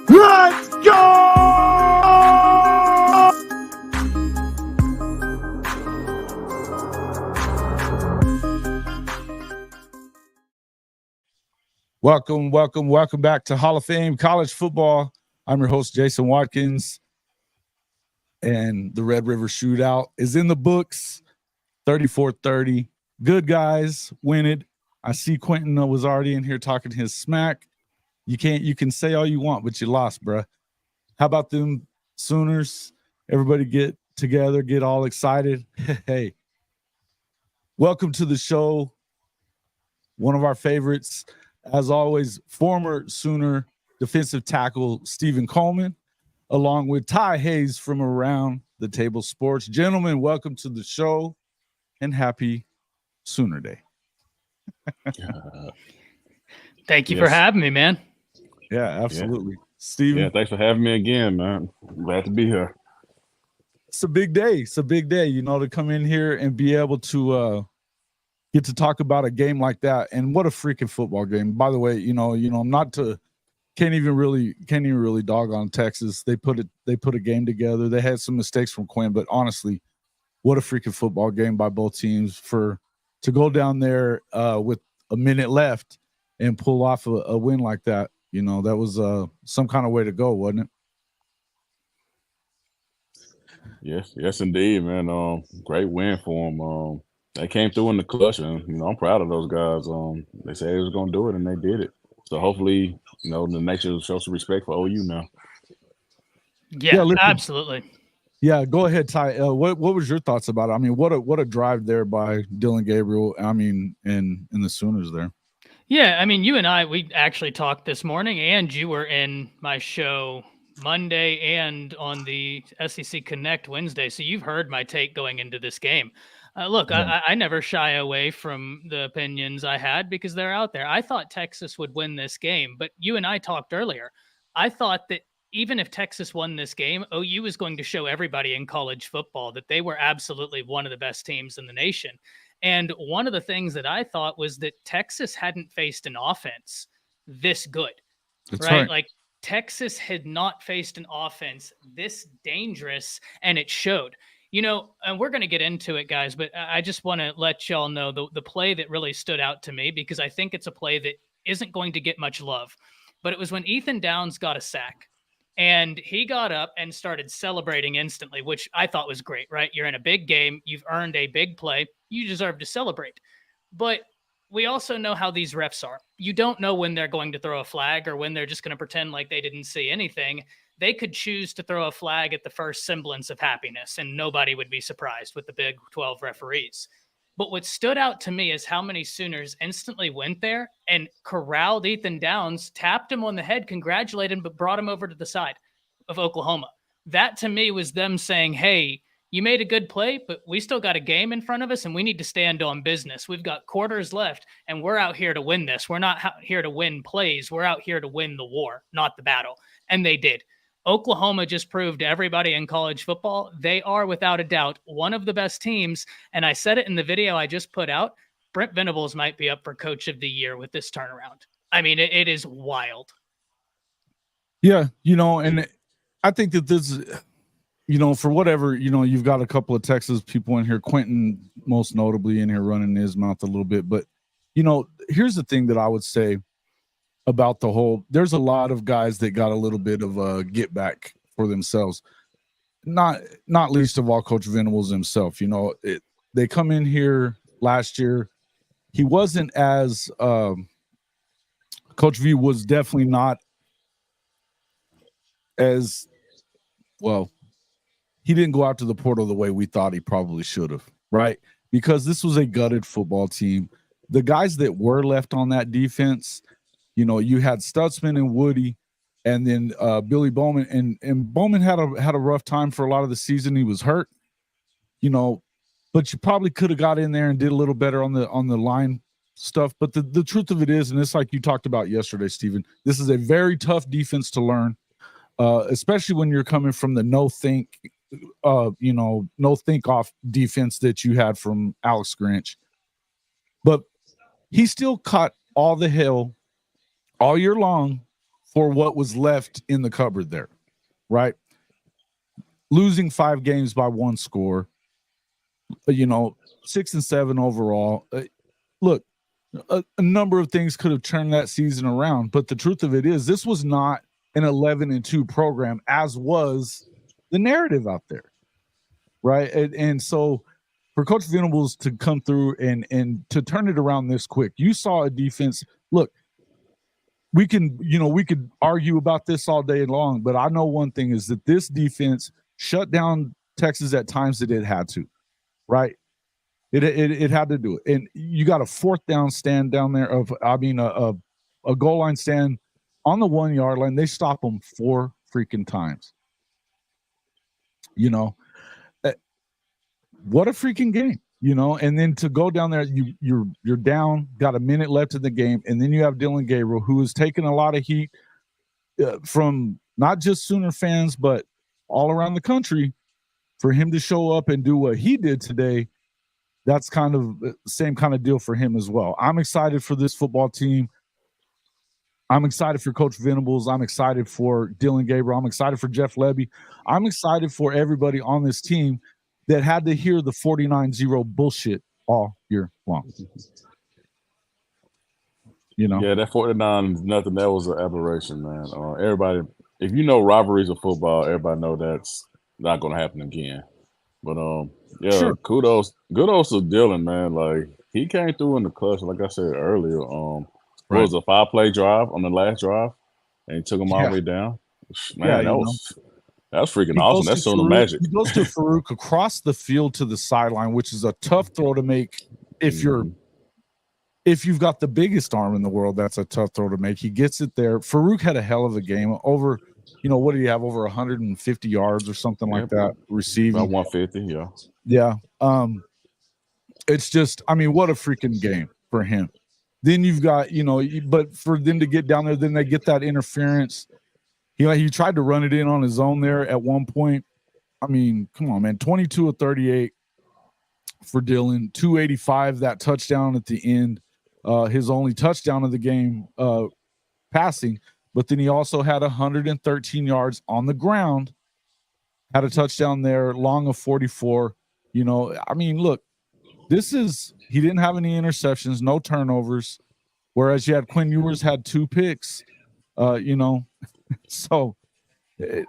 Let's go! Welcome back to Hall of Fame College Football. I'm your host, Jason Watkins, and the Red River Shootout is in the books, 34-30. Good guys win it. I see Quentin was already in here talking his smack. You can say all you want, but you lost, bruh. How about them Sooners? Everybody get together, get all excited. Hey, welcome to the show. One of our favorites, as always, former Sooner defensive tackle Stephen Coleman, along with Ty Hayes from Around the Table Sports. Gentlemen, welcome to the show and happy Sooner Day. Thank you for having me, man. Yeah, absolutely. Stephen. Yeah, thanks for having me again, man. Glad to be here. It's a big day. It's a big day, to come in here and be able to get to talk about a game like that. And what a freaking football game. By the way, I'm can't even really dog on Texas. They put a game together. They had some mistakes from Quinn, but honestly, what a freaking football game by both teams to go down there with a minute left and pull off a win like that. That was some kind of way to go, wasn't it? Yes, indeed, man. Great win for them. They came through in the clutch, and I'm proud of those guys. They said they was gonna do it, and they did it. So hopefully, the next year will show some respect for OU now. Yeah, absolutely. Yeah, go ahead, Ty. What was your thoughts about it? I mean, what a drive there by Dillon Gabriel. I mean, in the Sooners there. Yeah, I mean, you and I, we actually talked this morning, and you were in my show Monday and on the SEC Connect Wednesday. So you've heard my take going into this game. Look, yeah. I never shy away from the opinions I had because they're out there. I thought Texas would win this game, but you and I talked earlier. I thought that even if Texas won this game, OU is going to show everybody in college football that they were absolutely one of the best teams in the nation. And one of the things that I thought was that Texas hadn't faced an offense this good, right? Like Texas had not faced an offense this dangerous, and it showed. And we're going to get into it, guys, but I just want to let y'all know the play that really stood out to me, because I think it's a play that isn't going to get much love. But it was when Ethan Downs got a sack. And he got up and started celebrating instantly, which I thought was great, right? You're in a big game. You've earned a big play. You deserve to celebrate. But we also know how these refs are. You don't know when they're going to throw a flag or when they're just going to pretend like they didn't see anything. They could choose to throw a flag at the first semblance of happiness, and nobody would be surprised with the Big 12 referees. But what stood out to me is how many Sooners instantly went there and corralled Ethan Downs, tapped him on the head, congratulated him, but brought him over to the side of Oklahoma. That to me was them saying, hey, you made a good play, but we still got a game in front of us and we need to stand on business. We've got quarters left and we're out here to win this. We're not here to win plays. We're out here to win the war, not the battle. And they did. Oklahoma just proved to everybody in college football, they are without a doubt one of the best teams. And I said it in the video I just put out, Brent Venables might be up for Coach of the Year with this turnaround. I mean, it is wild. Yeah, and I think that this, for whatever, you've got a couple of Texas people in here, Quentin most notably in here running his mouth a little bit. But, here's the thing that I would say about the whole, there's a lot of guys that got a little bit of a get back for themselves. Not least of all Coach Venables himself. They come in here last year. He wasn't as Coach V was definitely not as well. He didn't go out to the portal the way we thought he probably should have, right? Because this was a gutted football team. The guys that were left on that defense, you had Stutzman and Woody, and then Billy Bowman, and Bowman had a rough time for a lot of the season. He was hurt, but you probably could have got in there and did a little better on the line stuff. But the truth of it is, and it's like you talked about yesterday, Stephen, this is a very tough defense to learn. especially when you're coming from the no think off defense that you had from Alex Grinch. But he still caught all the hell all year long for what was left in the cupboard there, right? Losing 5 games by 1 score, 6-7 overall. Look, a number of things could have turned that season around, but the truth of it is this was not an 11-2 program, as was the narrative out there, right? And so for Coach Venables to come through and to turn it around this quick, you saw a defense. Look, we could argue about this all day long, but I know one thing is that this defense shut down Texas at times that it had to, right? It had to do it. And you got a 4th down stand down there a goal line stand on the 1 yard line. They stop them 4 freaking times. What a freaking game, and then to go down there, you're down, got a minute left in the game. And then you have Dillon Gabriel, who has taken a lot of heat from not just Sooner fans, but all around the country. For him to show up and do what he did today, that's kind of the same kind of deal for him as well. I'm excited for this football team. I'm excited for Coach Venables. I'm excited for Dillon Gabriel. I'm excited for Jeff Lebby. I'm excited for everybody on this team that had to hear the 49-0 bullshit all year long. Yeah, that 49 is nothing. That was an aberration, man. Everybody, if you know rivalries of football, everybody know that's not going to happen again. But sure. kudos to Dillon, man. Like, he came through in the clutch, like I said earlier. It was a 5-play drive on the last drive, and he took him all the way down. Man, that was freaking awesome. That's so the magic. He goes to Farouk across the field to the sideline, which is a tough throw to make if you've got the biggest arm in the world. That's a tough throw to make. He gets it there. Farouk had a hell of a game. Over, what do you have? Over 150 yards or something like that receiving. About 150, yeah. Yeah. It's just, what a freaking game for him. Then you've got, but for them to get down there, then they get that interference. He tried to run it in on his own there at one point. Come on, man. 22 of 38 for Dillon. 285, that touchdown at the end. His only touchdown of the game passing. But then he also had 113 yards on the ground. Had a touchdown there, long of 44. Look, he didn't have any interceptions, no turnovers, whereas you had Quinn Ewers had 2 picks, So,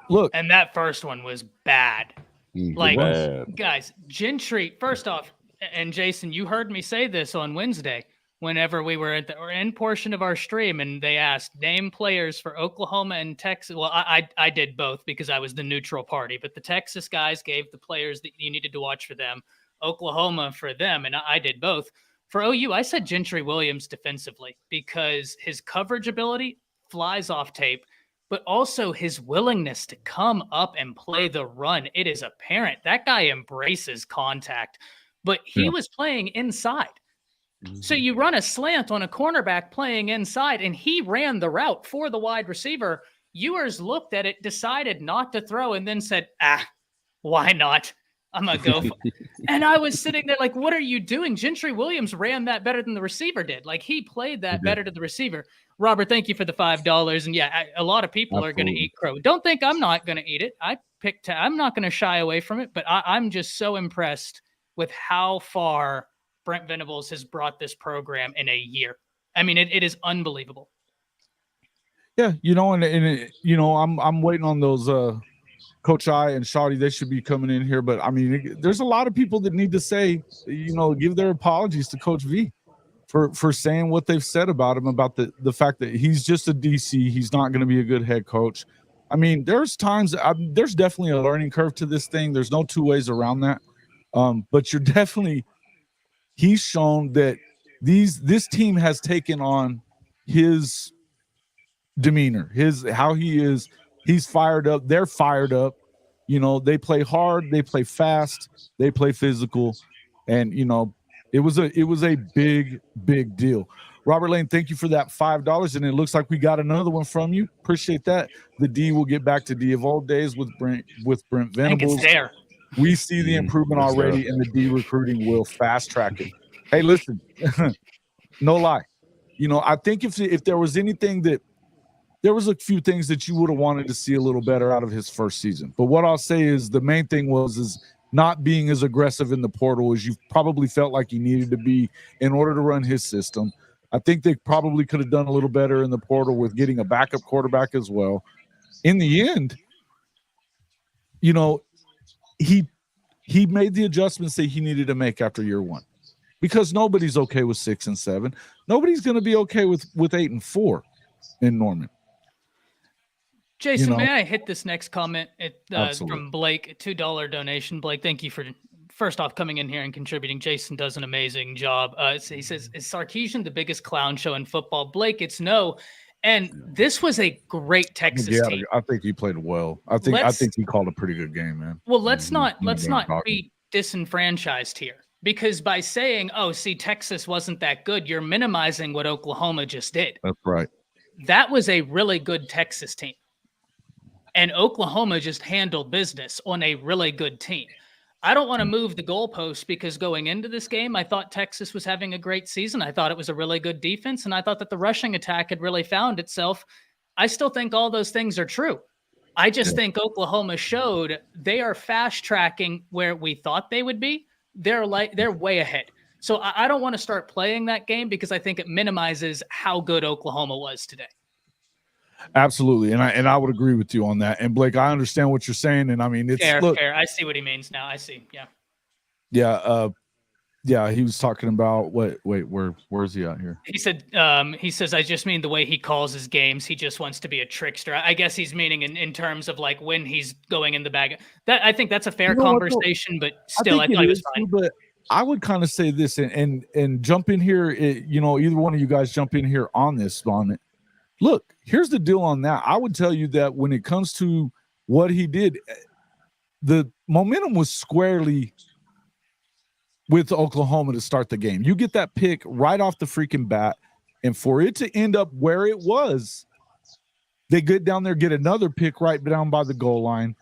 look. And that first one was bad. Bad. Guys, Gentry, first off, and Jason, you heard me say this on Wednesday whenever we were at the end portion of our stream, and they asked, name players for Oklahoma and Texas. Well, I did both because I was the neutral party, but the Texas guys gave the players that you needed to watch for them, Oklahoma for them, and I did both. For OU, I said Gentry Williams defensively because his coverage ability flies off tape, but also his willingness to come up and play the run. It is apparent. That guy embraces contact, but he was playing inside. So you run a slant on a cornerback playing inside, and he ran the route for the wide receiver. Ewers looked at it, decided not to throw, and then said, why not? I'm going to go. And I was sitting there like, what are you doing? Gentry Williams ran that better than the receiver did. Like, he played that better to the receiver. Robert, thank you for the $5. And a lot of people are going to eat crow. Don't think I'm not going to eat it. I'm not going to shy away from it, but I'm just so impressed with how far Brent Venables has brought this program in a year. It is unbelievable. Yeah. I'm waiting on those, Coach I and Shawty, they should be coming in here. But there's a lot of people that need to say, give their apologies to Coach V for saying what they've said about him, about the fact that he's just a DC. He's not going to be a good head coach. There's times, there's definitely a learning curve to this thing. There's no 2 ways around that. But he's shown that this team has taken on his demeanor, how he is. He's fired up. They're fired up. They play hard. They play fast. They play physical. And, it was a big, big deal. Robert Lane, thank you for that $5. And it looks like we got another one from you. Appreciate that. The D will get back to D of old days with Brent Venables. I think it's there. We see the improvement already, and the D recruiting will fast track it. Hey, listen, no lie. I think if there was anything there was a few things that you would have wanted to see a little better out of his first season. But what I'll say is the main thing is not being as aggressive in the portal as you probably felt like he needed to be in order to run his system. I think they probably could have done a little better in the portal with getting a backup quarterback as well. In the end, he made the adjustments that he needed to make after year one, because nobody's okay with 6 and 7. Nobody's going to be okay with 8 and 4 in Norman. Jason, may I hit this next comment from Blake, $2 donation. Blake, thank you for first off coming in here and contributing. Jason does an amazing job. He says, is Sarkisian the biggest clown show in football? Blake, it's no. And this was a great Texas team. I think he played well. I think he called a pretty good game, man. Well, let's not be disenfranchised here, because by saying, Texas wasn't that good, you're minimizing what Oklahoma just did. That's right. That was a really good Texas team. And Oklahoma just handled business on a really good team. I don't want to move the goalpost, because going into this game, I thought Texas was having a great season. I thought it was a really good defense, and I thought that the rushing attack had really found itself. I still think all those things are true. I just think Oklahoma showed they are fast tracking where we thought they would be. They're way ahead. So I don't want to start playing that game, because I think it minimizes how good Oklahoma was today. Absolutely, and I would agree with you on that. And Blake, I understand what you're saying, and I mean it's fair. I see what he means now. I see. Yeah. He was talking about where's he out here? He said, I just mean the way he calls his games. He just wants to be a trickster. I guess he's meaning in terms of like when he's going in the bag. That I think that's a fair conversation, but still, I thought it was fine. But I would kind of say this and jump in here. Either one of you guys jump in here on it. Look, here's the deal on that. I would tell you that when it comes to what he did, the momentum was squarely with Oklahoma to start the game. You get that pick right off the freaking bat, and for it to end up where it was, they get down there, get another pick right down by the goal line.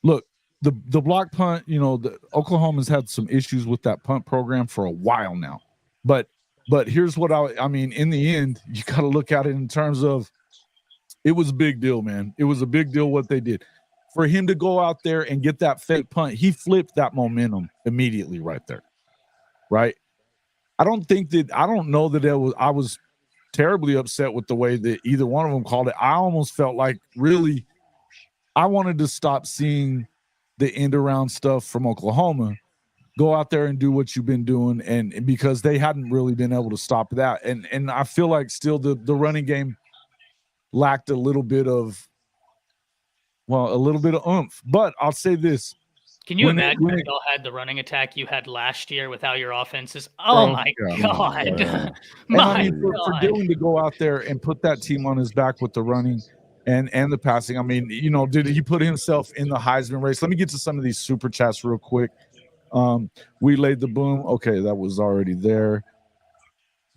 Look, the block punt, the Oklahoma's had some issues with that punt program for a while now. But here's what I mean, in the end, you got to look at it in terms of it was a big deal, man. It was a big deal what they did. For him to go out there and get that fake punt, he flipped that momentum immediately right there, right? I don't know that I was terribly upset with the way that either one of them called it. I almost felt like really I wanted to stop seeing the end around stuff from Oklahoma. Go out there and do what you've been doing, and because they hadn't really been able to stop that, and I feel like still the running game lacked a little bit of oomph. But I'll say this: can you imagine if y'all had the running attack you had last year with how your offense is? Oh my God! For Dillon to go out there and put that team on his back with the running and the passing, I mean, did he put himself in the Heisman race? Let me get to some of these super chats real quick. We laid the boom. Okay, that was already there.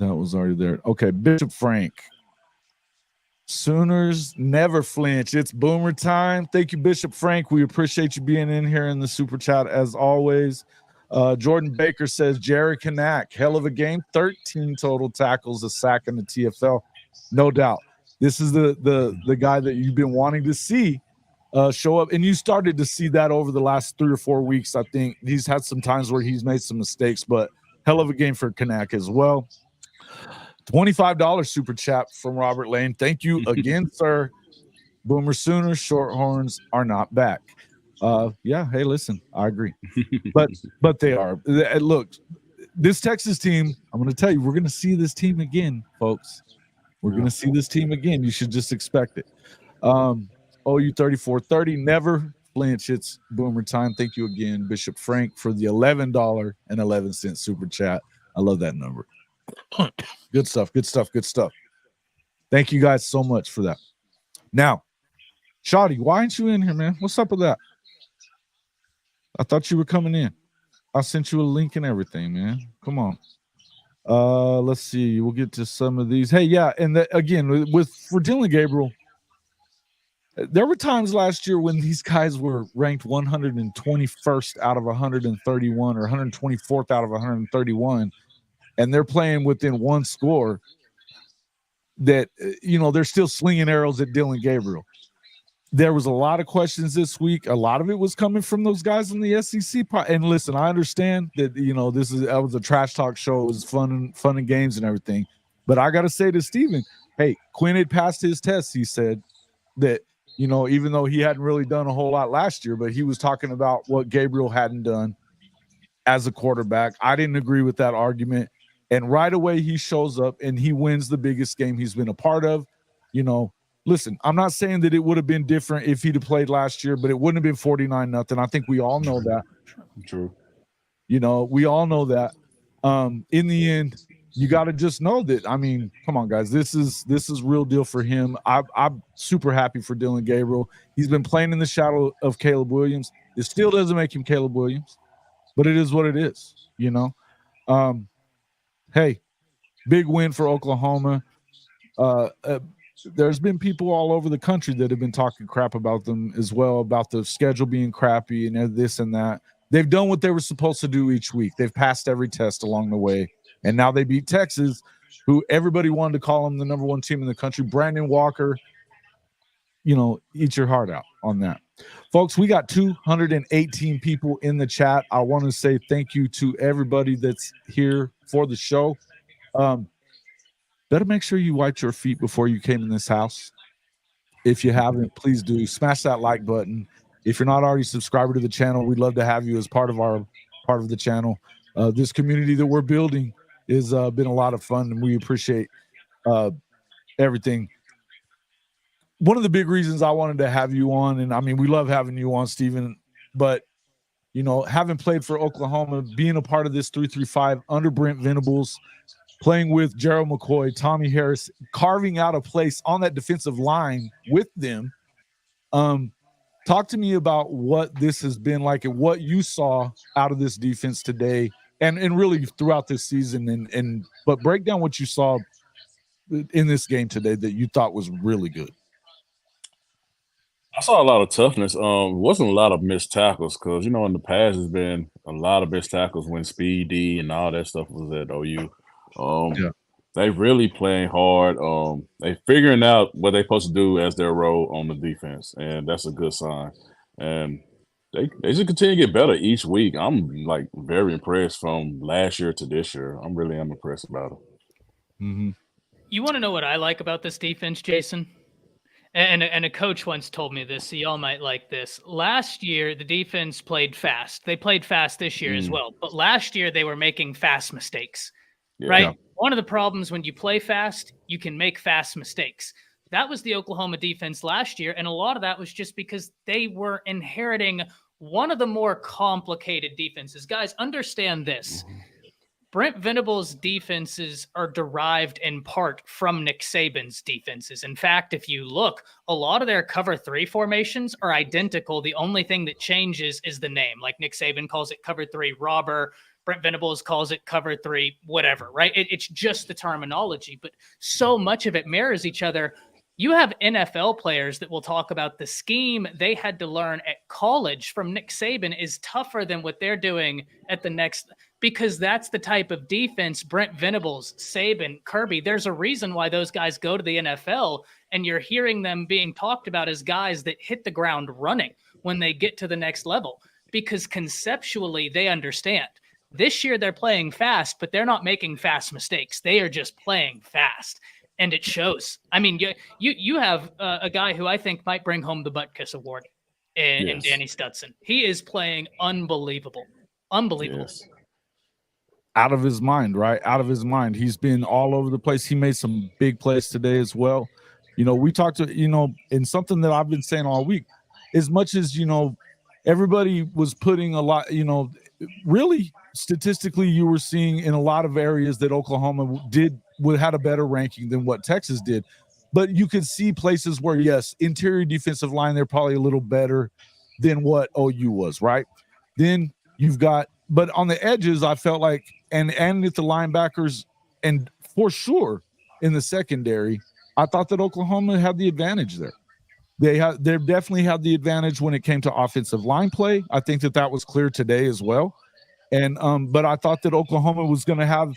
Okay, Bishop Frank. Sooners never flinch. It's boomer time. Thank you, Bishop Frank. We appreciate you being in here in the super chat as always. Jordan Baker says Jerry Kanak, hell of a game. 13 total tackles, a sack in the TFL. No doubt. This is the guy that you've been wanting to see show up, and you started to see that over the last 3 or 4 weeks. I think he's had some times where he's made some mistakes, but hell of a game for Kanak as well. $25 super chat from Robert Lane. Thank you again, sir. Boomer Sooners, Shorthorns are not back. Hey, listen, I agree, but they are. Look, this Texas team, I'm going to tell you, we're going to see this team again, folks. We're going to see this team again. You should just expect it. OU 3430, never flinch. It's boomer time. Thank you again, Bishop Frank, for the $11.11 super chat. I love that number. Good stuff. Thank you guys so much for that. Now, Shotty, why aren't you in here, man? What's up with that? I thought you were coming in. I sent you a link and everything, man. Come on. Let's see. We'll get to some of these. Hey, yeah, and again, for Dillon Gabriel, there were times last year when these guys were ranked 121st out of 131 or 124th out of 131, and they're playing within one score. That they're still slinging arrows at Dillon Gabriel. There was a lot of questions this week. A lot of it was coming from those guys in the SEC. And listen, I understand that that was a trash talk show. It was fun and games and everything. But I got to say to Steven, hey, Quinn had passed his test. He said that even though he hadn't really done a whole lot last year, but he was talking about what Gabriel hadn't done as a quarterback. I didn't agree with that argument. And right away he shows up and he wins the biggest game he's been a part of. Listen, I'm not saying that it would have been different if he'd have played last year, but it wouldn't have been 49-0. I think we all know that. True. We all know that. In the end, you got to just know that. I mean, come on, guys. This is real deal for him. I'm super happy for Dillon Gabriel. He's been playing in the shadow of Caleb Williams. It still doesn't make him Caleb Williams, but it is what it is, Hey, big win for Oklahoma. There's been people all over the country that have been talking crap about them as well, about the schedule being crappy and this and that. They've done what they were supposed to do each week. They've passed every test along the way. And now they beat Texas, who everybody wanted to call them the number one team in the country. Brandon Walker, eat your heart out on that. Folks, we got 218 people in the chat. I want to say thank you to everybody that's here for the show. Better make sure you wiped your feet before you came in this house. If you haven't, please do. Smash that like button. If you're not already subscribed to the channel, we'd love to have you as part of the channel. This community that we're building has been a lot of fun, and we appreciate everything. One of the big reasons I wanted to have you on, and I mean, we love having you on, Steven, but having played for Oklahoma, being a part of this 3-3-5 under Brent Venables, playing with Gerald McCoy, Tommy Harris, carving out a place on that defensive line with them. Talk to me about what this has been like and what you saw out of this defense today and really throughout this season. But break down what you saw in this game today that you thought was really good. I saw a lot of toughness. Wasn't a lot of missed tackles because, in the past there's been a lot of missed tackles when Speed D and all that stuff was at OU. They really playing hard. They figuring out what they're supposed to do as their role on the defense, and that's a good sign. And they just continue to get better each week. I'm very impressed from last year to this year. I'm impressed about it. Mm-hmm. You want to know what I like about this defense, Jason? And a coach once told me this, so y'all might like this. Last year, the defense played fast. They played fast this year as well. But last year, they were making fast mistakes, right? Yeah. One of the problems when you play fast, you can make fast mistakes. That was the Oklahoma defense last year, and a lot of that was just because they were inheriting one of the more complicated defenses. Guys, understand this. Brent Venables' defenses are derived in part from Nick Saban's defenses. In fact, if you look, a lot of their cover 3 formations are identical. The only thing that changes is the name. Like Nick Saban calls it cover 3 robber. Brent Venables calls it cover 3, whatever, right? It's just the terminology, but so much of it mirrors each other. You have NFL players that will talk about the scheme they had to learn at college from Nick Saban is tougher than what they're doing at the next, because that's the type of defense Brent Venables, Saban, Kirby. There's a reason why those guys go to the NFL, and you're hearing them being talked about as guys that hit the ground running when they get to the next level, because conceptually they understand. This year they're playing fast, but they're not making fast mistakes. They are just playing fast. And it shows. I mean, you have a guy who I think might bring home the Butt Kiss Award in Danny Stutson. He is playing unbelievable. Unbelievable. Yes. Out of his mind, right? Out of his mind. He's been all over the place. He made some big plays today as well. We talked to, and something that I've been saying all week, as much as, everybody was putting a lot, really statistically you were seeing in a lot of areas that Oklahoma had a better ranking than what Texas did. But you could see places where, yes, interior defensive line, they're probably a little better than what OU was, right? Then you've got, but on the edges, I felt like, and at the linebackers, and for sure in the secondary, I thought that Oklahoma had the advantage there. They definitely had the advantage when it came to offensive line play. I think that was clear today as well. And but I thought that Oklahoma was going to have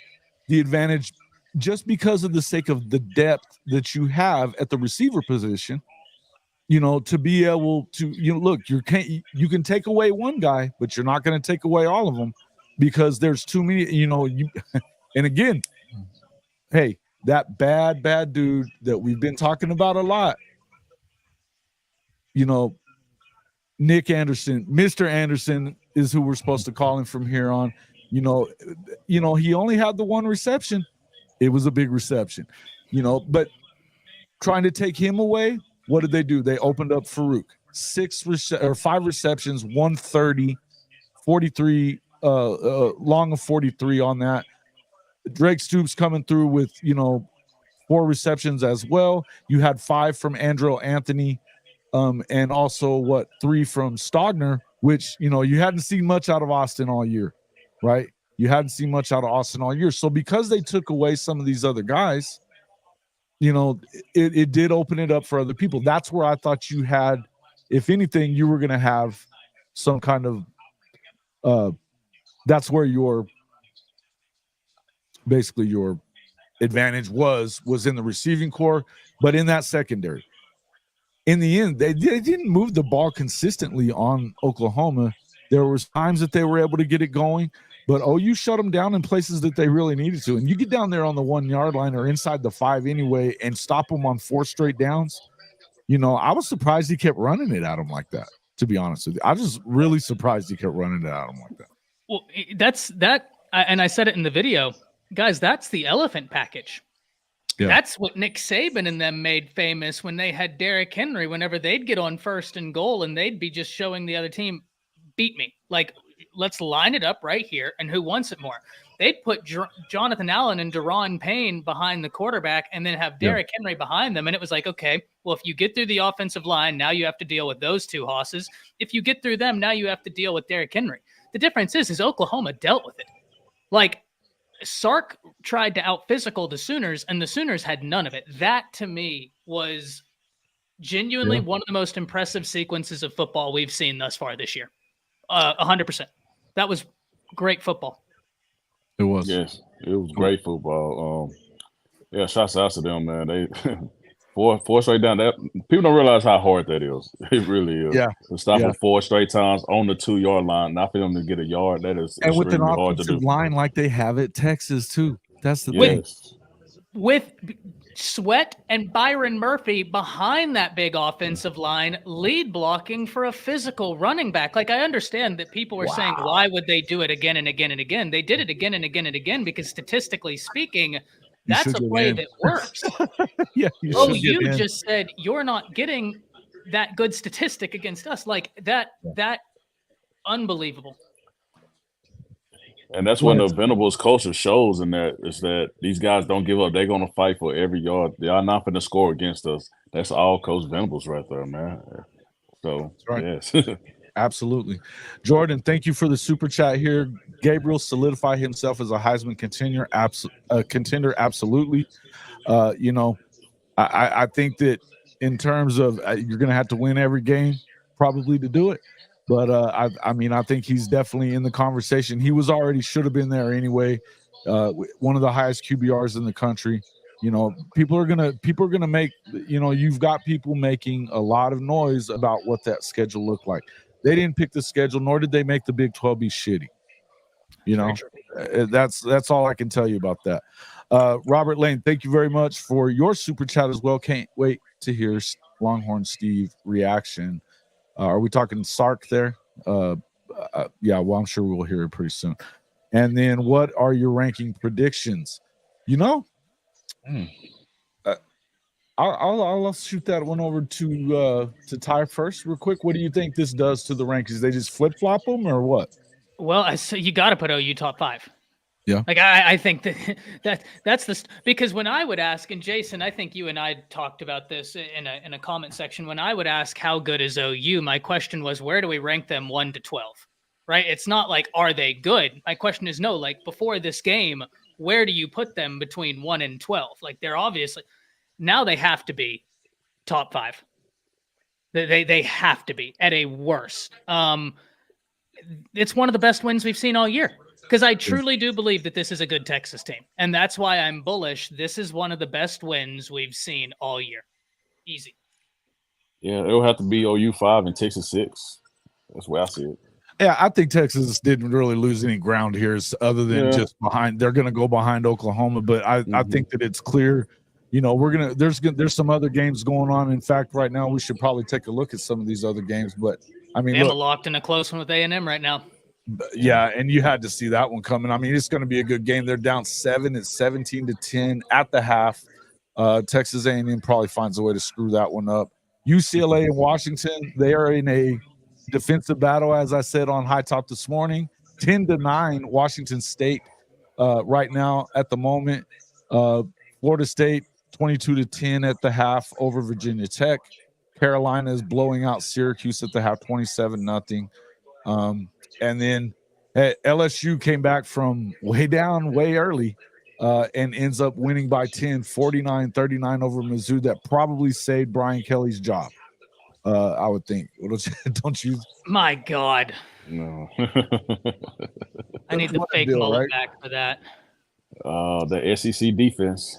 the advantage just because of the sake of the depth that you have at the receiver position. To be able to, look, you can take away one guy, but you're not going to take away all of them because there's too many, and again, hey, that bad dude that we've been talking about a lot, Nick Anderson, Mr. Anderson is who we're supposed to call him from here on. He only had the one reception. It was a big reception, but trying to take him away, what did they do? They opened up Farouk. 5 receptions, 130, 43, long of 43 on that. Drake Stoops coming through with, 4 receptions as well. You had 5 from Andrew Anthony, and also 3 from Stogner, which, you hadn't seen much out of Austin all year, right? You hadn't seen much out of Austin all year. So because they took away some of these other guys, it did open it up for other people. That's where I thought you had, if anything, you were going to have some kind of, that's where your advantage was in the receiving core, but in that secondary. In the end, they didn't move the ball consistently on Oklahoma. There was times that they were able to get it going, but OU shut them down in places that they really needed to. And you get down there on the 1-yard line or inside the 5 anyway and stop them on 4 straight downs. I was surprised he kept running it at them like that, to be honest with you. I was just really surprised he kept running it at them like that. Well, and I said it in the video. Guys, that's the elephant package. Yeah. That's what Nick Saban and them made famous when they had Derrick Henry. Whenever they'd get on 1st and goal and they'd be just showing the other team, beat me. Like, let's line it up right here, and who wants it more? They'd put Jonathan Allen and Deron Payne behind the quarterback and then have Derrick Henry behind them, and it was like, okay, well, if you get through the offensive line, now you have to deal with those 2 hosses. If you get through them, now you have to deal with Derrick Henry. The difference is Oklahoma dealt with it. Like, Sark tried to out-physical the Sooners, and the Sooners had none of it. That, to me, was genuinely one of the most impressive sequences of football we've seen thus far this year. 100%. That was great football. It was. Yes, it was great football. Shouts out to them, man. They four straight down. That people don't realize how hard that is. It really is. Yeah. To stop them 4 straight times on the 2-yard line, not for them to get a yard. That is and with an hard to do. Line like they have at Texas too. That's the thing. With Sweat and Byron Murphy behind that big offensive line, lead blocking for a physical running back. Like, I understand that people were saying, why would they do it again and again and again? They did it again and again and again because statistically speaking, that's a play that works. You just said you're not getting that good statistic against us. Like that unbelievable. And that's when the Venables culture shows in that is that these guys don't give up. They're going to fight for every yard. They are not going to score against us. That's all Coach Venables right there, man. So, yes. Absolutely. Jordan, thank you for the super chat here. Gabriel solidify himself as a Heisman contender. Absolutely. I think that in terms of you're going to have to win every game probably to do it. But I think he's definitely in the conversation. He should have been there anyway. One of the highest QBRs in the country. People are gonna make. You've got people making a lot of noise about what that schedule looked like. They didn't pick the schedule, nor did they make the Big 12 be shitty. That's all I can tell you about that. Robert Lane, thank you very much for your super chat as well. Can't wait to hear Longhorn Steve reaction. Are we talking Sark there? Yeah, well, I'm sure we'll hear it pretty soon. And then what are your ranking predictions? I'll shoot that one over to Ty first real quick. What do you think this does to the rankings? They just flip-flop them or what? Well, so you got to put OU top 5. Yeah. Like I think that's because when I would ask, and Jason, I think you and I talked about this in a comment section. When I would ask how good is OU, my question was, where do we rank them 1 to 12? Right? It's not like, are they good? My question is no, like before this game, where do you put them between 1 and 12? Like they're obviously now they have to be top 5. They have to be at a worst. It's one of the best wins we've seen all year because I truly do believe that this is a good Texas team. And that's why I'm bullish. This is one of the best wins we've seen all year. Easy. Yeah, it'll have to be OU 5 and Texas 6. That's where I see it. Yeah, I think Texas didn't really lose any ground here other than just behind. They're going to go behind Oklahoma, but I think that it's clear. You know, there's some other games going on. In fact, right now we should probably take a look at some of these other games. But I mean, Bama locked in a close one with A&M right now. Yeah, and you had to see that one coming. I mean, it's going to be a good game. They're down 7. It's 17-10 at the half. Texas A&M probably finds a way to screw that one up. UCLA and Washington, they are in a defensive battle, as I said on High Top this morning. 10-9 Washington State right now at the moment. Florida State 22-10 at the half over Virginia Tech. Carolina is blowing out Syracuse at the half 27-0. And then LSU came back from way down way early and ends up winning by 10, 49-39 over Mizzou. That probably saved Brian Kelly's job, I would think. Don't you? My God. No. I need the fake mullet back for that. The SEC defense.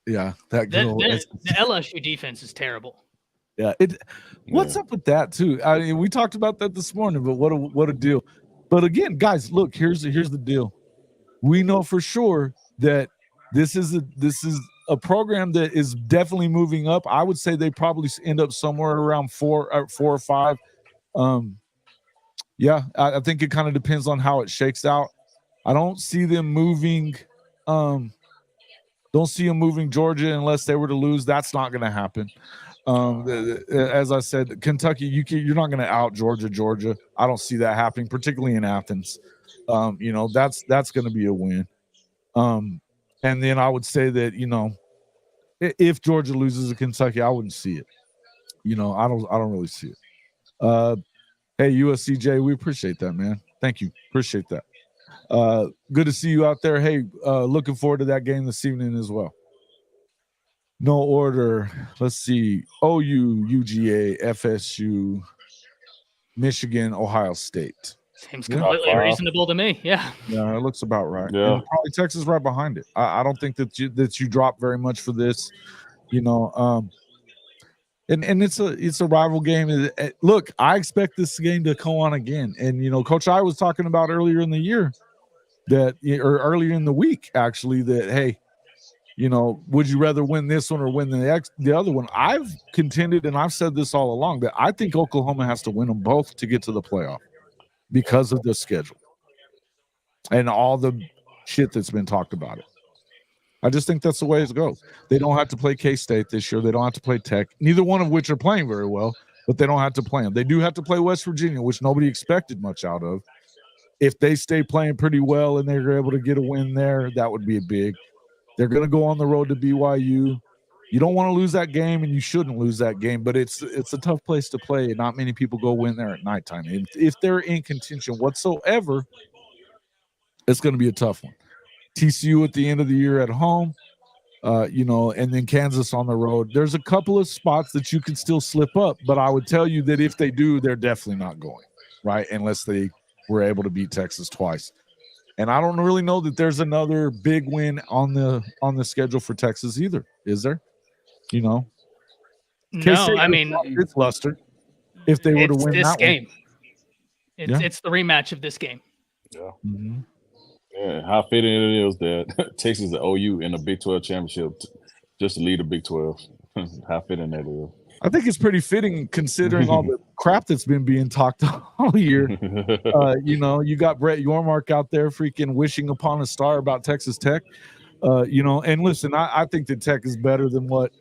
Yeah. The LSU defense is terrible. Yeah. What's up with that, too? I mean, we talked about that this morning, but what a deal. But again, guys, look, here's the deal. We know for sure that this is a program that is definitely moving up. I would say they probably end up somewhere around 4 or 5. Yeah, I think it kind of depends on how it shakes out. I don't see them moving. Don't see them moving Georgia unless they were to lose. That's not going to happen. As I said, Kentucky, you're not going to out Georgia. I don't see that happening, particularly in Athens. That's going to be a win. And then I would say that, if Georgia loses to Kentucky, I wouldn't see it. I don't really see it. Hey, USCJ, we appreciate that, man. Thank you. Appreciate that. Good to see you out there. Hey, looking forward to that game this evening as well. No order. Let's see. OU, UGA, FSU, Michigan, Ohio State. Seems completely reasonable to me. Yeah. Yeah, it looks about right. Yeah. And probably Texas right behind it. I don't think that you drop very much for this. And it's a rival game. Look, I expect this game to come on again. And Coach I was talking about earlier in the year or earlier in the week actually that hey, would you rather win this one or win the other one? I've contended and I've said this all along that I think Oklahoma has to win them both to get to the playoff because of the schedule and all the shit that's been talked about it. I just think that's the way it goes. They don't have to play K-State this year. They don't have to play Tech, neither one of which are playing very well, but they don't have to play them. They do have to play West Virginia, which nobody expected much out of. If they stay playing pretty well and they're able to get a win there, that would be a big. They're going to go on the road to BYU. You don't want to lose that game, and you shouldn't lose that game, but it's a tough place to play, and not many people go win there at nighttime. If they're in contention whatsoever, it's going to be a tough one. TCU at the end of the year at home, and then Kansas on the road. There's a couple of spots that you can still slip up, but I would tell you that if they do, they're definitely not going, right, unless they were able to beat Texas twice. And I don't really know that there's another big win on the schedule for Texas either. Is there? No, I mean it's luster. If they were to win this that game, one. it's the rematch of this game. Yeah. Mm-hmm. Yeah. How fitting it is that Texas and OU in a Big 12 championship just to lead the Big 12. How fitting that is. I think it's pretty fitting considering all the crap that's been being talked all year. You got Brett Yormark out there freaking wishing upon a star about Texas Tech. And listen, I think that Tech is better than what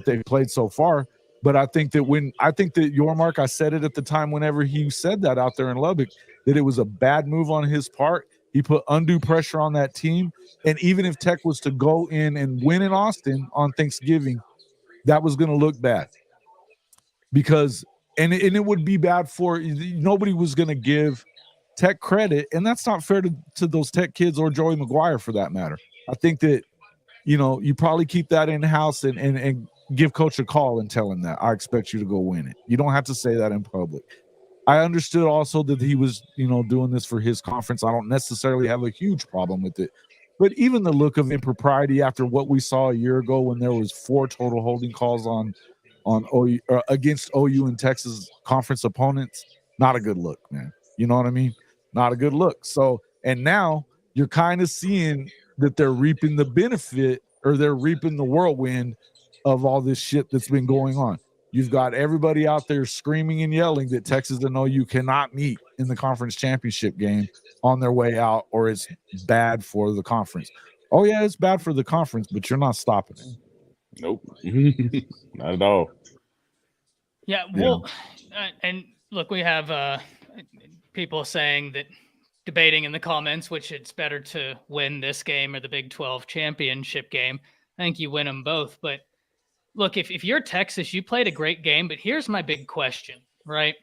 they've played so far. But I think that Yormark, I said it at the time whenever he said that out there in Lubbock, that it was a bad move on his part. He put undue pressure on that team. And even if Tech was to go in and win in Austin on Thanksgiving, that was going to look bad. Because it would be bad for nobody was going to give Tech credit, and that's not fair to those Tech kids or Joey McGuire for that matter. I think that, you probably keep that in-house and give coach a call and tell him that I expect you to go win it. You don't have to say that in public. I understood also that he was, doing this for his conference. I don't necessarily have a huge problem with it. But even the look of impropriety after what we saw a year ago when there was 4 total holding calls on OU against OU and Texas conference opponents, not a good look, man. You know what I mean? Not a good look. So, and now you're kind of seeing that they're reaping the benefit, or they're reaping the whirlwind of all this shit that's been going on. You've got everybody out there screaming and yelling that Texas and OU cannot meet in the conference championship game on their way out, or it's bad for the conference. Oh, yeah, it's bad for the conference, but you're not stopping it. Nope. Not at all. Yeah, well, and look, we have people saying that, debating in the comments, which it's better to win this game or the Big 12 championship game. I think you win them both. But look, if you're Texas, you played a great game, but here's my big question, right?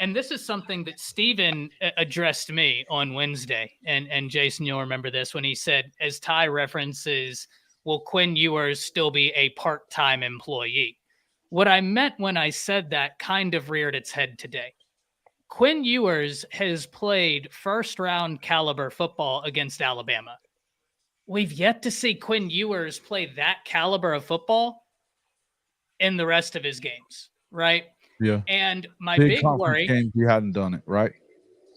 And this is something that Steven addressed me on Wednesday. And Jason, you'll remember this when he said, as Ty references, will Quinn Ewers still be a part-time employee? What I meant when I said that kind of reared its head today. Quinn Ewers has played first-round caliber football against Alabama. We've yet to see Quinn Ewers play that caliber of football in the rest of his games, right? Yeah. And my big worry, games, he hadn't done it, right?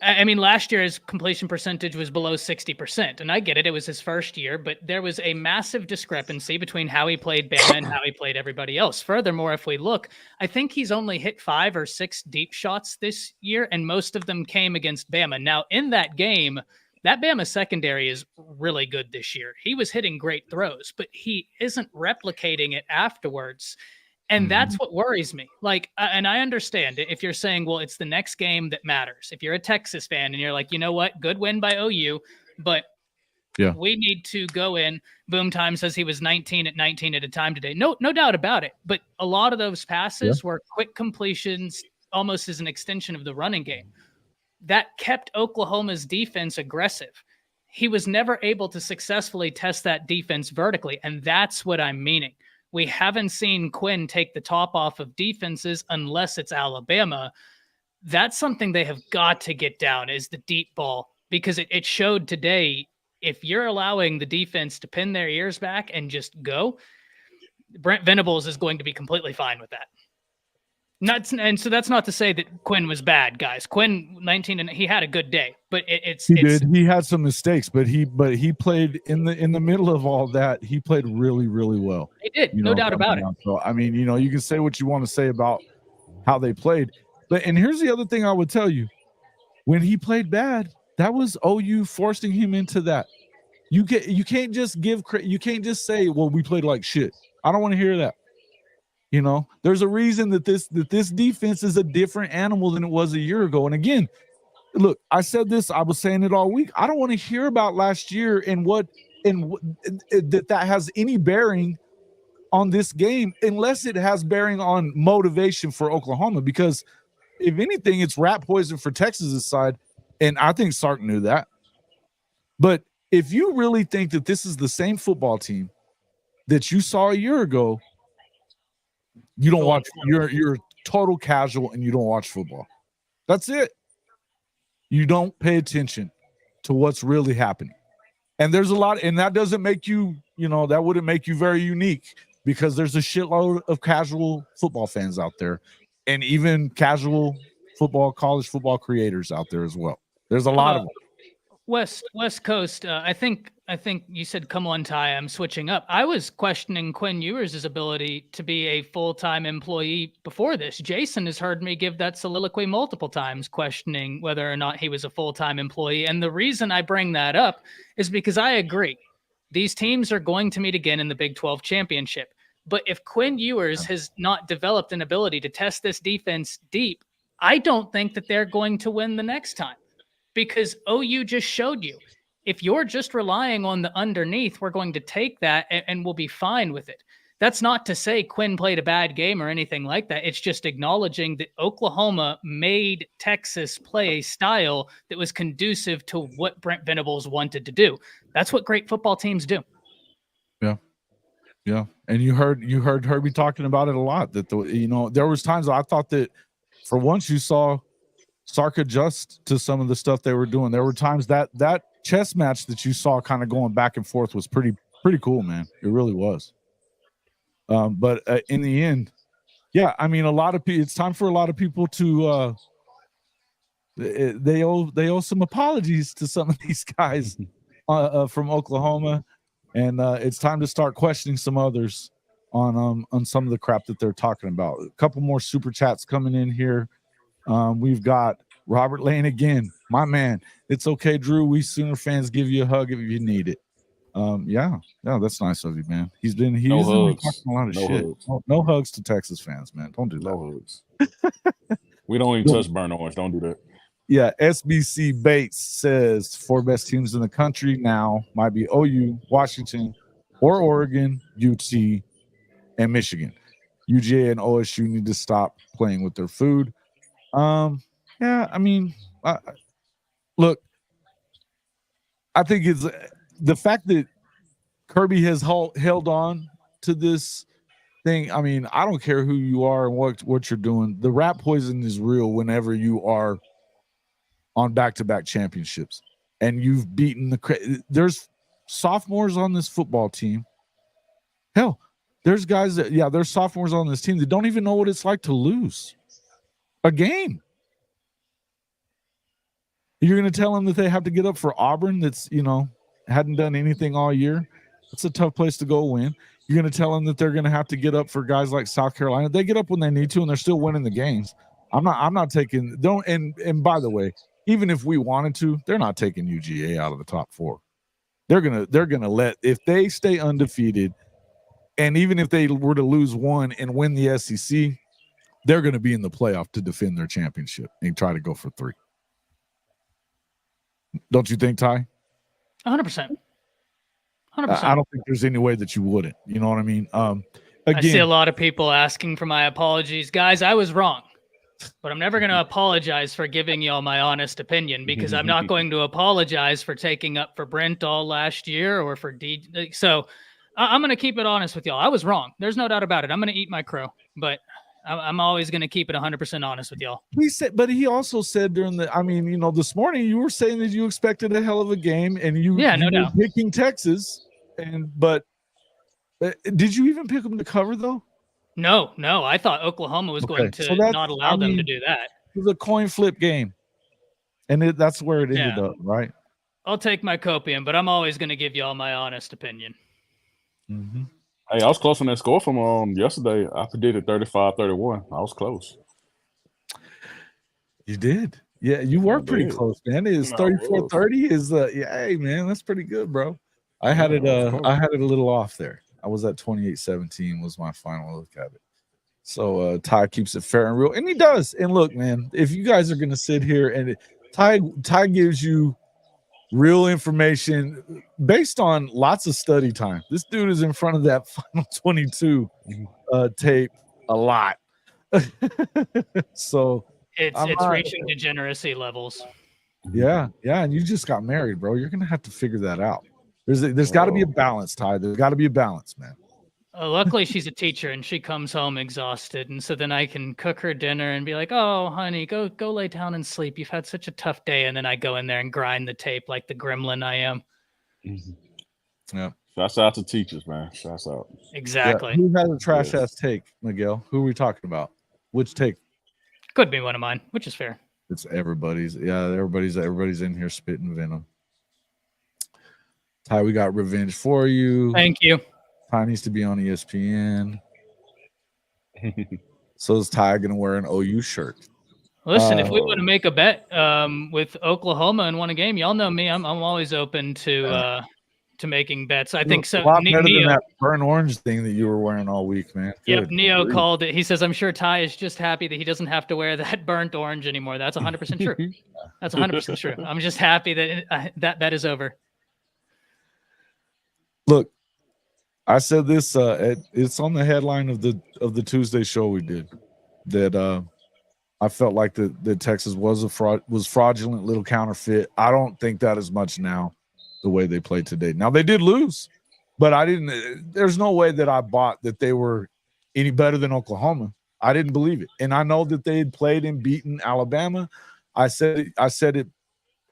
I mean, last year his completion percentage was below 60%, and I get it. It was his first year, but there was a massive discrepancy between how he played Bama and how he played everybody else. Furthermore, if we look, I think he's only hit 5 or 6 deep shots this year, and most of them came against Bama. Now, in that game, that Bama secondary is really good this year. He was hitting great throws, but he isn't replicating it afterwards. And that's what worries me. Like, and I understand if you're saying, well, it's the next game that matters. If you're a Texas fan and you're like, you know what, good win by OU, but we need to go in. Boom Time says he was 19 at a time today. No doubt about it. But a lot of those passes were quick completions, almost as an extension of the running game. That kept Oklahoma's defense aggressive. He was never able to successfully test that defense vertically, and that's what I'm meaning. We haven't seen Quinn take the top off of defenses unless it's Alabama. That's something they have got to get down, is the deep ball, because it showed today, if you're allowing the defense to pin their ears back and just go, Brent Venables is going to be completely fine with that. And so that's not to say that Quinn was bad, guys. Quinn 19 and he had a good day, but he had some mistakes, but he played in the middle of all that. He played really, really well. He did, no doubt about it. So I mean, you can say what you want to say about how they played, and here's the other thing I would tell you: when he played bad, that was OU forcing him into that. You can't just you can't just say, well, we played like shit. I don't want to hear that. There's a reason that this defense is a different animal than it was a year ago. And again, look, I said this, I was saying it all week. I don't want to hear about last year and that has any bearing on this game, unless it has bearing on motivation for Oklahoma. Because if anything, it's rat poison for Texas's side, and I think Sark knew that. But if you really think that this is the same football team that you saw a year ago, you don't watch. You're total casual and you don't watch football. That's it. You don't pay attention to what's really happening. And there's a lot, and that doesn't make you, that wouldn't make you very unique, because there's a shitload of casual football fans out there, and even casual football, college football creators out there as well. There's a lot of them. West Coast, I think you said, come on, Ty, I'm switching up. I was questioning Quinn Ewers' ability to be a full-time employee before this. Jason has heard me give that soliloquy multiple times, questioning whether or not he was a full-time employee. And the reason I bring that up is because I agree. These teams are going to meet again in the Big 12 championship. But if Quinn Ewers has not developed an ability to test this defense deep, I don't think that they're going to win the next time. Because OU just showed you, if you're just relying on the underneath, we're going to take that and we'll be fine with it. That's not to say Quinn played a bad game or anything like that. It's just acknowledging that Oklahoma made Texas play a style that was conducive to what Brent Venables wanted to do. That's what great football teams do. Yeah. Yeah. And you heard Herbie talking about it a lot, that there was times I thought that for once you saw Sark adjust to some of the stuff they were doing. There were times that chess match that you saw kind of going back and forth was pretty cool, man. It really was. But in the end, yeah, I mean, it's time for a lot of people to they owe some apologies to some of these guys from Oklahoma, and it's time to start questioning some others on some of the crap that they're talking about. A couple more super chats coming in here. We've got Robert Lane again, my man. It's okay, Drew. We Sooner fans give you a hug if you need it. Yeah, that's nice of you, man. He's been talking a lot of shit. No hugs to Texas fans, man. Don't do that. No hugs. We don't even touch burnt orange. Don't do that. Yeah, SBC Bates says 4 best teams in the country now might be OU, Washington, or Oregon, UT, and Michigan. UGA and OSU need to stop playing with their food. Yeah, I mean, look, I think it's the fact that Kirby has held on to this thing. I mean, I don't care who you are and what you're doing. The rat poison is real whenever you are on back-to-back championships and you've beaten there's sophomores on this football team. Hell, there's guys there's sophomores on this team that don't even know what it's like to lose a game. You're going to tell them that they have to get up for Auburn that's, hadn't done anything all year. It's a tough place to go win. You're going to tell them that they're going to have to get up for guys like South Carolina. They get up when they need to, and they're still winning the games. I'm not taking and by the way, even if we wanted to, they're not taking UGA out of the top 4. They're gonna let, if they stay undefeated, and even if they were to lose one and win the SEC, they're going to be in the playoff to defend their championship and try to go for 3. Don't you think, Ty? 100%. 100%. I don't think there's any way that you wouldn't. You know what I mean? Again, I see a lot of people asking for my apologies. Guys, I was wrong. But I'm never going to apologize for giving y'all my honest opinion, because I'm not going to apologize for taking up for Brent all last year or for D. So I'm going to keep it honest with y'all. I was wrong. There's no doubt about it. I'm going to eat my crow, but I'm always going to keep it 100% honest with y'all. He also said during this morning you were saying that you expected a hell of a game, and you were picking Texas, but did you even pick them to cover though? No. I thought Oklahoma was going to not allow them to do that. It was a coin flip game, and that's where it ended up, right? I'll take my copium, but I'm always going to give y'all my honest opinion. Mm-hmm. Hey, I was close on that score from yesterday. I predicted 35-31. I was close. You did. Yeah, you were pretty close, man. It's 34-30 is hey man, that's pretty good, bro. I had it a little off there. I was at 28-17 was my final look at it. So Ty keeps it fair and real, and he does. And look, man, if you guys are gonna sit here and Ty gives you real information based on lots of study time. This dude is in front of that final 22 tape a lot. So it's reaching degeneracy levels. Yeah, and you just got married, bro. You're gonna have to figure that out. There's got to be a balance, Ty. There's got to be a balance, man. Luckily, she's a teacher, and she comes home exhausted, and so then I can cook her dinner and be like, "Oh, honey, go lay down and sleep. You've had such a tough day." And then I go in there and grind the tape like the gremlin I am. Mm-hmm. Yeah. Shouts out to teachers, man. Shouts out. Exactly. Yeah. Who has a trash ass take, Miguel? Who are we talking about? Which take? Could be one of mine, which is fair. It's everybody's. Yeah, everybody's in here spitting venom. Ty, we got revenge for you. Thank you. Ty needs to be on ESPN. So is Ty going to wear an OU shirt? Listen, if we want to make a bet with Oklahoma and win a game, y'all know me. I'm always open to making bets. I think so. A lot better than that burnt orange thing that you were wearing all week, man. Yep, Neo called it. He says, "I'm sure Ty is just happy that he doesn't have to wear that burnt orange anymore." That's 100% true. That's 100% true. I'm just happy that that bet is over. Look, I said this. It's on the headline of the Tuesday show we did that I felt like the Texas was fraudulent little counterfeit. I don't think that as much now, the way they played today. Now they did lose, but I didn't. There's no way that I bought that they were any better than Oklahoma. I didn't believe it, and I know that they had played and beaten Alabama. I said it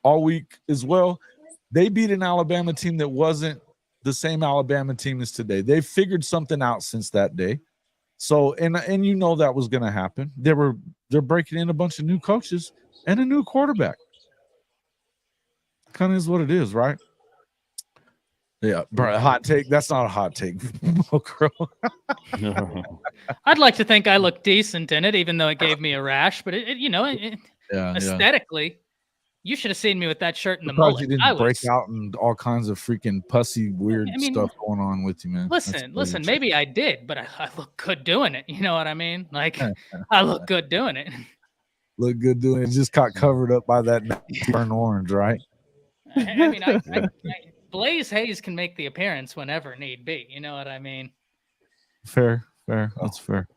all week as well. They beat an Alabama team that wasn't the same Alabama team as today. They figured something out since that day. So, and you know that was going to happen. They're breaking in a bunch of new coaches and a new quarterback. Kind of is what it is, right? Yeah, hot take. That's not a hot take. I'd like to think I look decent in it, even though it gave me a rash. But aesthetically, you should have seen me with that shirt and the mullet. You didn't break out and all kinds of freaking pussy weird stuff going on with you, man. Listen. Maybe I did, but I look good doing it. You know what I mean? Like I look good doing it. Look good doing it. Just got covered up by that burnt orange, right? I mean, Blaze Hayes can make the appearance whenever need be. You know what I mean? Fair. That's fair.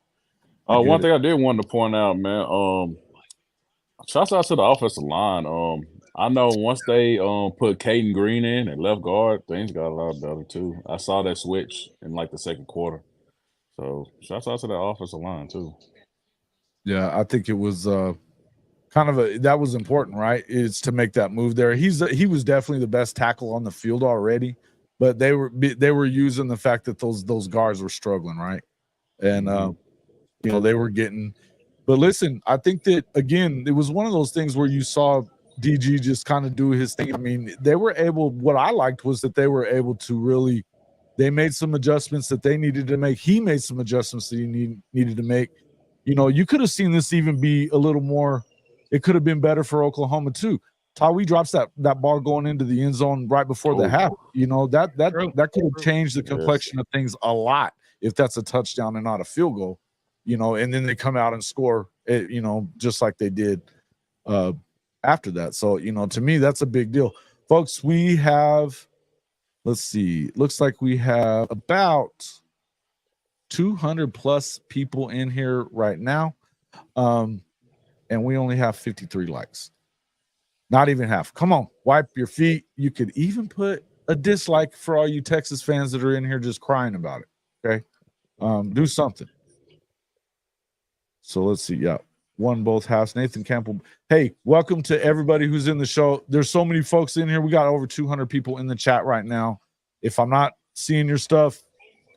One thing I did want to point out, man. Shouts out to the offensive line. I know once they put Caden Green in at left guard, things got a lot better too. I saw that switch in like the second quarter. So shouts out to the offensive line too. Yeah, I think it was that was important, right? Is to make that move there. He was definitely the best tackle on the field already, but they were using the fact that those guards were struggling, right? And they were getting. But listen, I think that again, it was one of those things where you saw DG just kind of do his thing. I mean, they were able. What I liked was that they were able to really. They made some adjustments that they needed to make. He made some adjustments that he needed to make. You could have seen this even be a little more. It could have been better for Oklahoma too. Tawee drops that ball going into the end zone right before the half. That could have changed the complexion of things a lot if that's a touchdown and not a field goal. And then they come out and score, just like they did after that. So, to me, that's a big deal. Folks, we have, let's see, looks like we have about 200 plus people in here right now. And we only have 53 likes. Not even half. Come on, wipe your feet. You could even put a dislike for all you Texas fans that are in here just crying about it. Okay. Do something. So let's see. Yeah. Won both halves. Nathan Campbell. Hey, welcome to everybody who's in the show. There's so many folks in here. We got over 200 people in the chat right now. If I'm not seeing your stuff,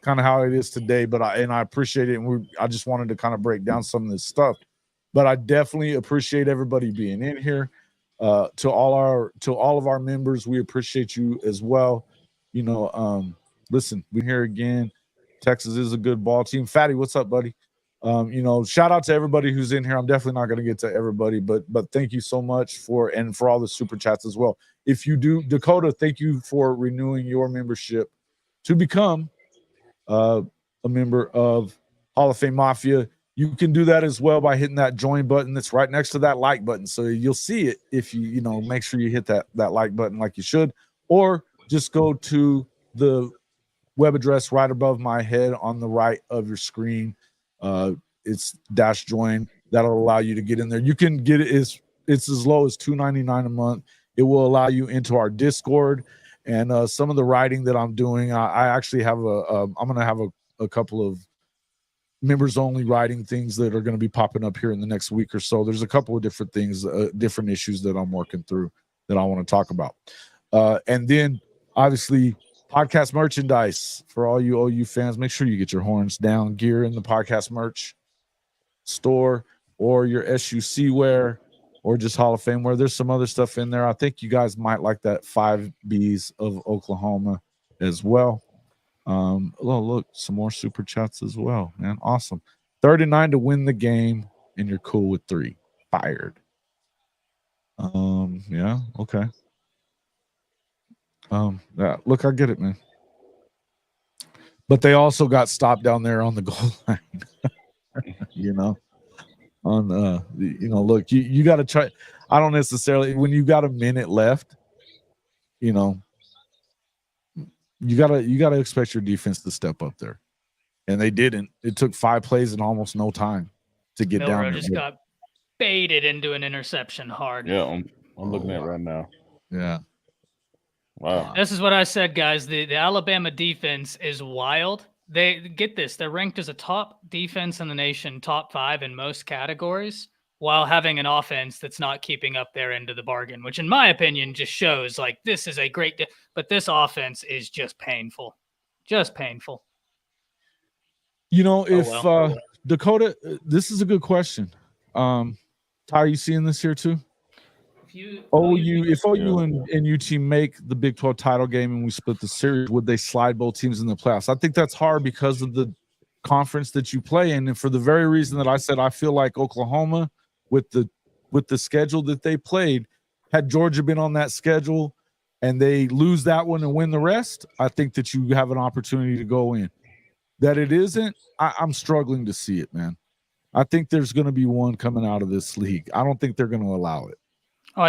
kind of how it is today, but I appreciate it. And I just wanted to kind of break down some of this stuff, but I definitely appreciate everybody being in here. To all of our members, we appreciate you as well. Listen, we're here again. Texas is a good ball team. Fatty, what's up, buddy? Shout out to everybody who's in here. I'm definitely not going to get to everybody, but thank you so much for all the super chats as well. If you do, Dakota, thank you for renewing your membership to become a member of Hall of Fame Mafia. You can do that as well by hitting that join button that's right next to that like button. So you'll see it if you make sure you hit that like button like you should, or just go to the web address right above my head on the right of your screen. It's --join. That'll allow you to get in there. You can get it. It's as low as $2.99 a month. It will allow you into our Discord, and some of the writing that I'm doing. I actually have I'm going to have a couple of members only writing things that are going to be popping up here in the next week or so. There's a couple of different things, different issues that I'm working through that I want to talk about. And then obviously podcast merchandise for all you OU fans. Make sure you get your horns down gear in the podcast merch store, or your SUC wear, or just Hall of Fame wear. There's some other stuff in there. I think you guys might like that 5 Bs of Oklahoma as well. Look, some more super chats as well, man. Awesome. 39 to win the game, and you're cool with 3. Fired. Yeah, okay. Yeah, look, I get it, man. But they also got stopped down there on the goal line. Look, you got to try. I don't necessarily, when you got a minute left, you gotta expect your defense to step up there, and they didn't. It took 5 plays in almost no time to get down there. Just got baited into an interception hard. Yeah, I'm looking at it right now. Yeah. Wow. This is what I said, guys. The Alabama defense is wild. They get this. They're ranked as a top defense in the nation, top 5 in most categories, while having an offense that's not keeping up their end of the bargain, which in my opinion just shows like this is a great, but this offense is just painful. Just painful. You know, if Dakota, this is a good question. Ty, you seeing this here too? If OU and UT make the Big 12 title game and we split the series, would they slide both teams in the playoffs? I think that's hard because of the conference that you play in, and for the very reason that I said, I feel like Oklahoma, with the schedule that they played, had Georgia been on that schedule and they lose that one and win the rest, I think that you have an opportunity to go in. That it isn't, I'm struggling to see it, man. I think there's going to be one coming out of this league. I don't think they're going to allow it.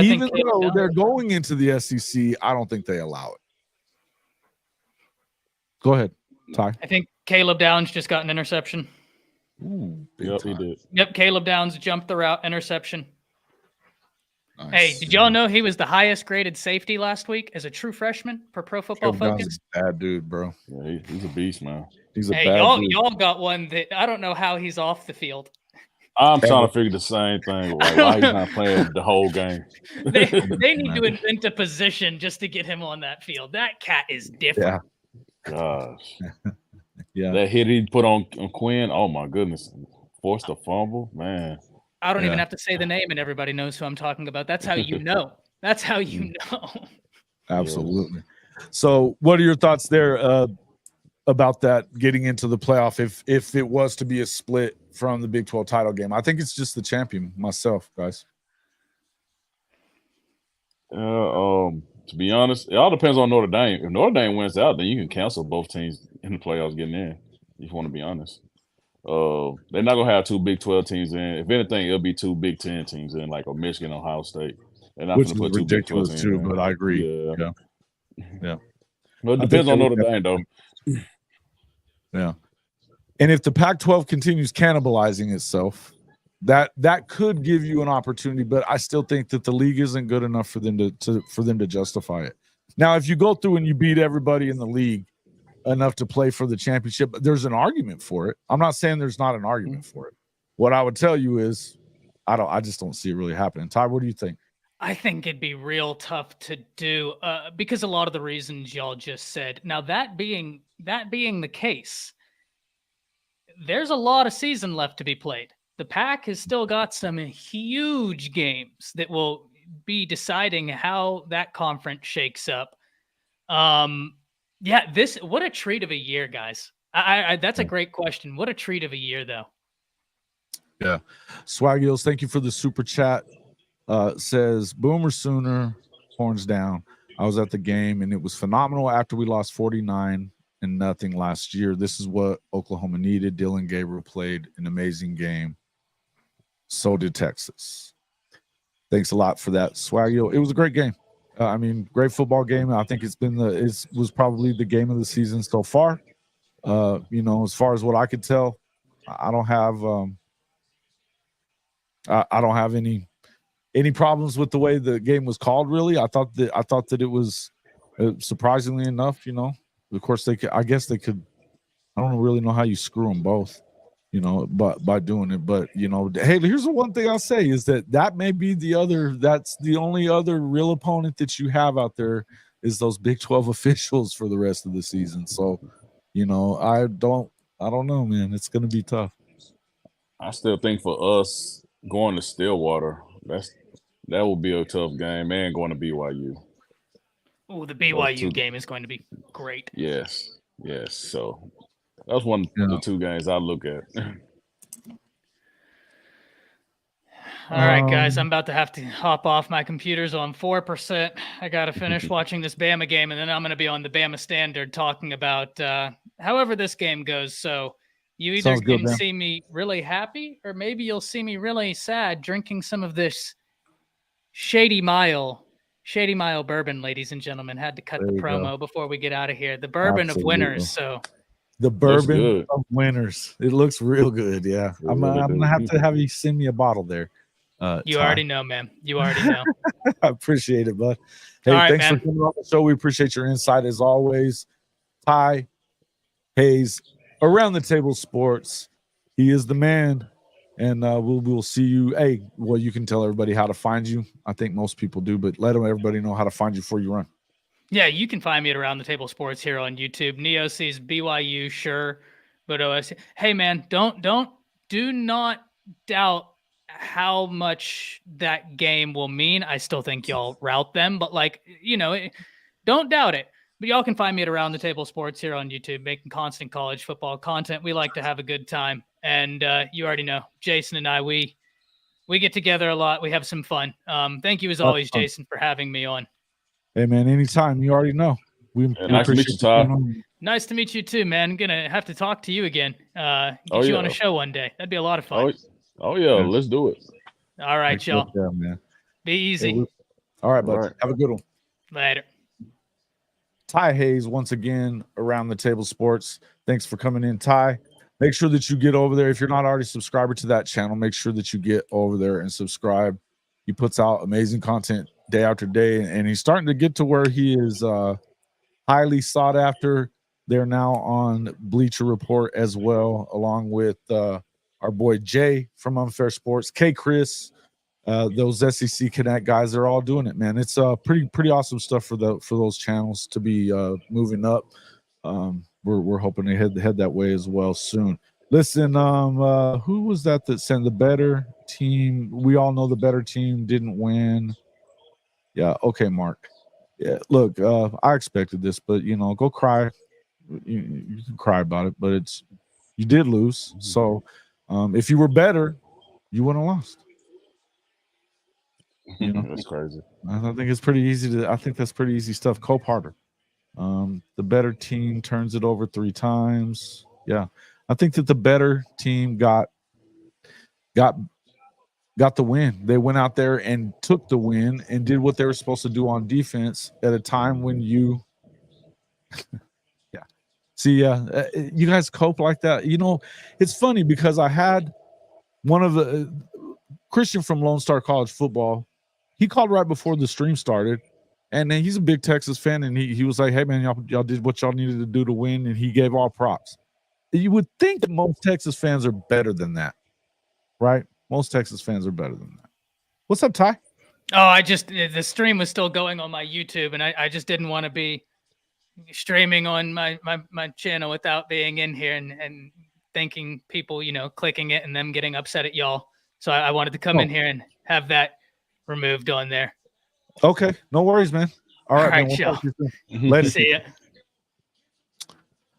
Even though they're going into the SEC, I don't think they allow it. Go ahead, Ty. I think Caleb Downs just got an interception. Ooh, yep, he did. Yep, Caleb Downs jumped the route, interception. Nice. Hey, did y'all know he was the highest graded safety last week as a true freshman per Pro Football Focus? He's a bad dude, bro. Yeah, he's a beast, man. He's a bad dude. Y'all got one that I don't know how he's off the field. I'm trying to figure the same thing. Like, why he's not playing the whole game? They need to invent a position just to get him on that field. That cat is different. Yeah. Gosh. Yeah. That hit he put on Quinn, oh my goodness. Forced a fumble, man. I don't even have to say the name and everybody knows who I'm talking about. That's how you know. That's how you know. Absolutely. So what are your thoughts there about that getting into the playoff if it was to be a split from the Big 12 title game? I think it's just the champion myself, guys. To be honest, it all depends on Notre Dame. If Notre Dame wins out, then you can cancel both teams in the playoffs getting in, if you want to be honest. They're not gonna have 2 Big 12 teams in. If anything, it'll be 2 Big 10 teams in, like a Michigan, Ohio State. They're not Which gonna is put 2 ridiculous Big 12 too, teams in. but I agree. Yeah. Well, it depends on Notre Dame, though. Yeah. And if the Pac-12 continues cannibalizing itself, that could give you an opportunity, but I still think that the league isn't good enough for them to justify it. Now, if you go through and you beat everybody in the league enough to play for the championship, there's an argument for it. I'm not saying there's not an argument for it. What I would tell you is I just don't see it really happening. Ty, what do you think? I think it'd be real tough to do because a lot of the reasons y'all just said. Now, that being the case, there's a lot of season left to be played. The Pac has still got some huge games that will be deciding how that conference shakes up. What a treat of a year, guys. That's a great question. What a treat of a year, though. Yeah. Swag Eels, thank you for the super chat. Says Boomer Sooner, horns down. I was at the game and it was phenomenal after we lost 49-0 last year. This is what Oklahoma needed. Dillon Gabriel played an amazing game. So did Texas. Thanks a lot for that, Swag Eel. It was a great game. Great football game. I think it was probably the game of the season so far. As far as what I could tell, I don't have any problems with the way the game was called. Really, I thought that it was surprisingly enough. Of course I guess they could. I don't really know how you screw them both. But by doing it, but hey, here's the one thing I'll say is that may be that's the only other real opponent that you have out there is those Big 12 officials for the rest of the season. So, I don't know, man. It's going to be tough. I still think for us going to Stillwater, that will be a tough game, and going to BYU. Oh, the BYU game is going to be great. Yes. So that's one of the 2 games I look at. All right, guys, I'm about to have to hop off. My computer's on 4%. I got to finish watching this Bama game, and then I'm going to be on the Bama Standard talking about however this game goes. So you either can see me really happy or maybe you'll see me really sad drinking some of this Shady Mile Shady Mile bourbon, ladies and gentlemen. Had to cut There the you promo go. before we get out of here. The bourbon Absolutely. of winners. So The bourbon good. of winners. It looks real good. Yeah. It I'm really going to have to have you send me a bottle there. you Ty. already know, man. You already know. I appreciate it, bud. Hey, All right, thanks man. for coming on the show. We appreciate your insight as always. Ty Hayes, Around the Table Sports. He is the man. And we'll see you. Hey, well, you can tell everybody how to find you. I think most people do, but let everybody know how to find you before you run. Yeah, you can find me at Around the Table Sports here on YouTube. Neo's BYU, sure, but OS. Hey, man, do not doubt how much that game will mean. I still think y'all rout them, but don't doubt it. But y'all can find me at Around the Table Sports here on YouTube, making constant college football content. We like to have a good time, and you already know, Jason and I, we get together a lot. We have some fun. Thank you as always, Jason, for having me on. Hey, man, anytime. You already know. Nice to meet you, Ty. Nice to meet you too, man. I'm gonna have to talk to you again. Get you on a show one day. That'd be a lot of fun. Oh yeah, let's do it. All right, y'all. Yeah, man. Be easy. All right, bud. All right. Have a good one. Later. Ty Hayes, once again, Around the Table Sports. Thanks for coming in, Ty. Make sure that you get over there. If you're not already a subscriber to that channel, make sure that you get over there and subscribe. He puts out amazing content day after day, and he's starting to get to where he is highly sought after. They're now on Bleacher Report as well, along with our boy Jay from Unfair Sports, K. Chris, those SEC Connect guys. They're all doing it, man. It's pretty awesome stuff for those channels to be moving up. We're hoping to head that way as well soon. Listen, who was that sent the better team? We all know the better team didn't win. Yeah, okay, Mark. Yeah, look, I expected this, but go cry. You can cry about it, but you did lose. So if you were better, you wouldn't have lost. That's crazy. I think it's pretty easy I think that's pretty easy stuff. Cope harder. The better team turns it over 3 times. Yeah. I think that the better team got the win. They went out there and took the win and did what they were supposed to do on defense at a time when you see, you guys cope like that. It's funny because I had one of the Christian from Lone Star College Football. He called right before the stream started, and then he's a big Texas fan, and he was like, "Hey man, y'all did what y'all needed to do to win," and he gave all props. You would think that most Texas fans are better than that, right? Most Texas fans are better than that. What's up, Ty? Oh, the stream was still going on my YouTube, and I just didn't want to be streaming on my channel without being in here and thinking people, clicking it and them getting upset at y'all. So I wanted to come in here and have that removed on there. Okay, no worries, man. All right, man. Y'all. Later. See ya.